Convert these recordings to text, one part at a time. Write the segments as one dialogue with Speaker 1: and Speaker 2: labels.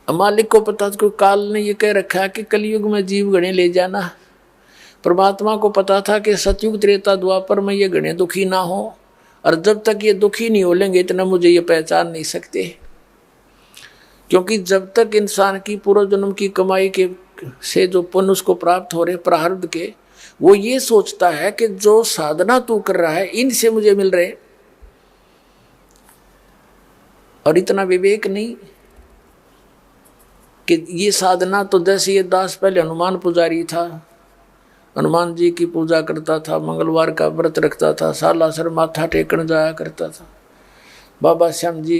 Speaker 1: मालिक को पता था, काल ने ये कह रखा है कि कलयुग में जीव गणे ले जाना। परमात्मा को पता था कि सतयुग त्रेता द्वापर में ये गणे दुखी ना हो, और जब तक ये दुखी नहीं हो लेंगे इतना मुझे ये पहचान नहीं सकते। क्योंकि जब तक इंसान की पूर्व जन्म की कमाई के से जो पुण्य उसको प्राप्त हो रहे प्रारब्ध के, वो ये सोचता है कि जो साधना तू कर रहा है इनसे मुझे मिल रहे, और इतना विवेक नहीं कि ये साधना तो जैसे ये दास पहले हनुमान पुजारी था, हनुमान जी की पूजा करता था, मंगलवार का व्रत रखता था, सालासर माथा टेकन जाया करता था। बाबा श्याम जी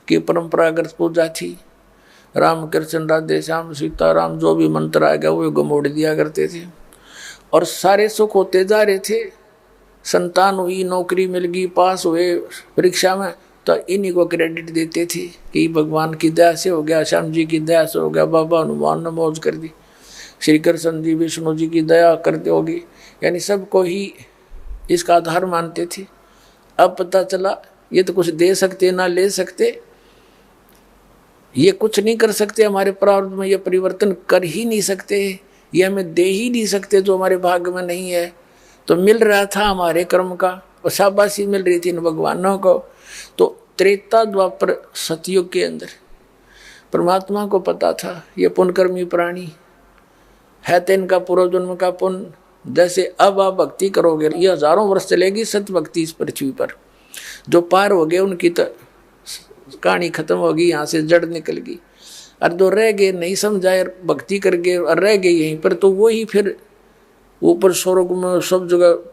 Speaker 1: की परंपरागत पूजा थी, राम कृष्ण राधे श्याम सीताराम जो भी मंत्र आ गया वो गमोड़ दिया करते थे, और सारे सुख होते जा रहे थे। संतान हुई, नौकरी मिल गई, पास हुए परीक्षा में, तो इन्हीं को क्रेडिट देते थे कि भगवान की दया से हो गया, श्याम जी की दया से हो गया, बाबा हनुमान ने मौज कर दी, श्री कृष्ण जी विष्णु जी की दया करते होगी, यानी सबको ही इसका आधार मानते थे। अब पता चला ये तो कुछ दे सकते ना ले सकते, ये कुछ नहीं कर सकते, हमारे प्रारब्ध में ये परिवर्तन कर ही नहीं सकते, ये हमें दे ही नहीं सकते जो हमारे भाग्य में नहीं है। तो मिल रहा था हमारे कर्म का, और शाबाशी मिल रही थी इन भगवानों को। तो त्रेता द्वापर सतयुग के अंदर परमात्मा को पता था ये पुण्यकर्मी प्राणी है, तो इनका पूर्व जन्म का पुण्य, जैसे अब आप भक्ति करोगे ये हजारों वर्ष चलेगी सत्य भक्ति इस पृथ्वी पर, जो पार हो गए उनकी तो कहानी खत्म होगी, यहाँ से जड़ निकल गई, और जो रह गए नहीं समझाए भक्ति कर गए और रह गए यहीं पर, तो वही फिर ऊपर स्वर्ग में सब जगह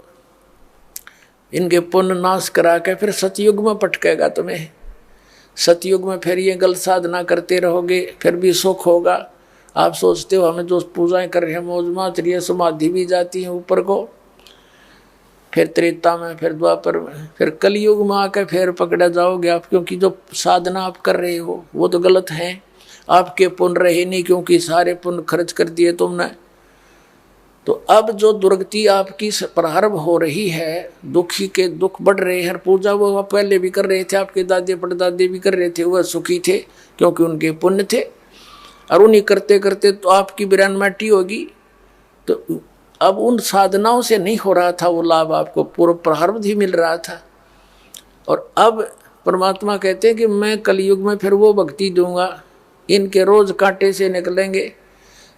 Speaker 1: इनके पुण्य नाश करा के फिर सतयुग में पटकेगा तुम्हें। सतयुग में फिर ये गलत साधना करते रहोगे फिर भी सुख होगा। आप सोचते हो हमें जो पूजाएं कर रहे हैं मौज माच रही है, समाधि भी जाती है ऊपर को, फिर त्रेता में, फिर द्वापर में, फिर कलयुग में आकर फिर पकड़ा जाओगे आप, क्योंकि जो साधना आप कर रहे हो वो तो गलत है, आपके पुण्य रहे नहीं, क्योंकि सारे पुण्य खर्च कर दिए तुमने। तो अब जो दुर्गति आपकी प्रारंभ हो रही है, दुखी के दुख बढ़ रहे हैं, पूजा वो आप पहले भी कर रहे थे, आपके दादे परदादे भी कर रहे थे, वह सुखी थे क्योंकि उनके पुण्य थे, और उन्हीं करते करते तो आपकी बिरान माटी होगी। तो अब उन साधनाओं से नहीं हो रहा था वो लाभ, आपको पूर्व प्रारब्ध ही मिल रहा था। और अब परमात्मा कहते हैं कि मैं कलयुग में फिर वो भक्ति दूंगा, इनके रोज कांटे से निकलेंगे,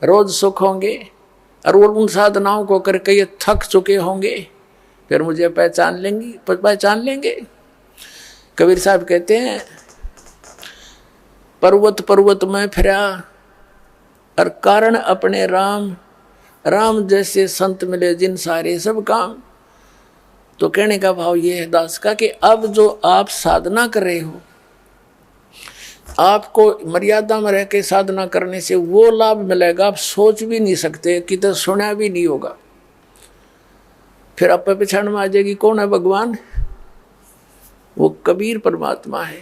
Speaker 1: रोज सुख होंगे, और वो उन साधनाओं को करके ये थक चुके होंगे, फिर मुझे पहचान लेंगे। कबीर साहब कहते हैं पर्वत पर्वत में फिरा और कारण अपने राम, राम जैसे संत मिले जिन सारे सब काम। तो कहने का भाव ये है दास का कि अब जो आप साधना कर रहे हो, आपको मर्यादा में रह के साधना करने से वो लाभ मिलेगा आप सोच भी नहीं सकते, कि तो सुना भी नहीं होगा। फिर आप पहचान में आ जाएगी कौन है भगवान, वो कबीर परमात्मा है।